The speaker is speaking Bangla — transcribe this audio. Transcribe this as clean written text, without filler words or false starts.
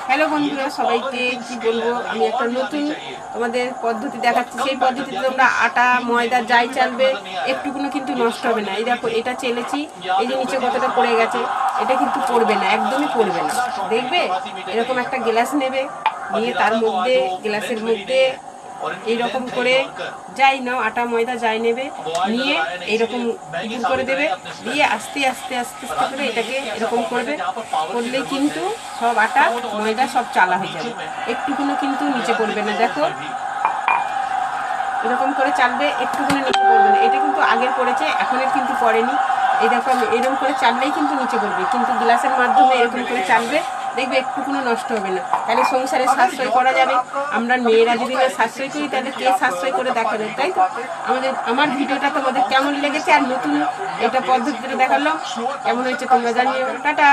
হ্যালো বন্ধুরা, সবাইকে কি বলবো, আমি একটা নতুন তোমাদের পদ্ধতি দেখাচ্ছি। সেই পদ্ধতিতে তোমরা আটা ময়দা যাই চালবে একটুকুনো কিন্তু নষ্ট হবে না। এই দেখো, এটা চেলেছি, এই যে নিচে কতটা পড়ে গেছে, এটা কিন্তু পড়বে না, একদমই পড়বে না। দেখবে, এরকম একটা গ্লাস নেবে, নিয়ে তার মধ্যে গ্লাসের মধ্যে এইরকম করে যাই নাও, আটা ময়দা যাই নেবে, নিয়ে এইরকম গুঁড়ো করে দেবে, দিয়ে আস্তে আস্তে আস্তে আস্তে করে এটাকে এরকম করবে। করলে কিন্তু সব আটা ময়দা সব চালা হয়ে যাবে, একটুকুনো কিন্তু নিচে পড়বে না। দেখো, এরকম করে চালবে, একটুকুনো নিচে পড়বে না। এটা কিন্তু আগের পড়েছে, এখনের কিন্তু পড়েনি। এই দেখো, আমি এরকম করে চাললেই কিন্তু নিচে পড়বে, কিন্তু গ্লাসের মাধ্যমে এরকম করে চালবে, দেখবে একটুকুনো নষ্ট হবে না। তাহলে সংসারে সাশ্রয় করা যাবে। আমরা মেয়েরা যদি না সাশ্রয় করি, তাহলে কে সাশ্রয় করে দেখাবে, তাই তো? আমার ভিডিওটা তোমাদের কেমন লেগেছে, আর নতুন এটা পদ্ধতিটা দেখালাম, কেমন হয়েছে তোমরা জানিও। টাটা।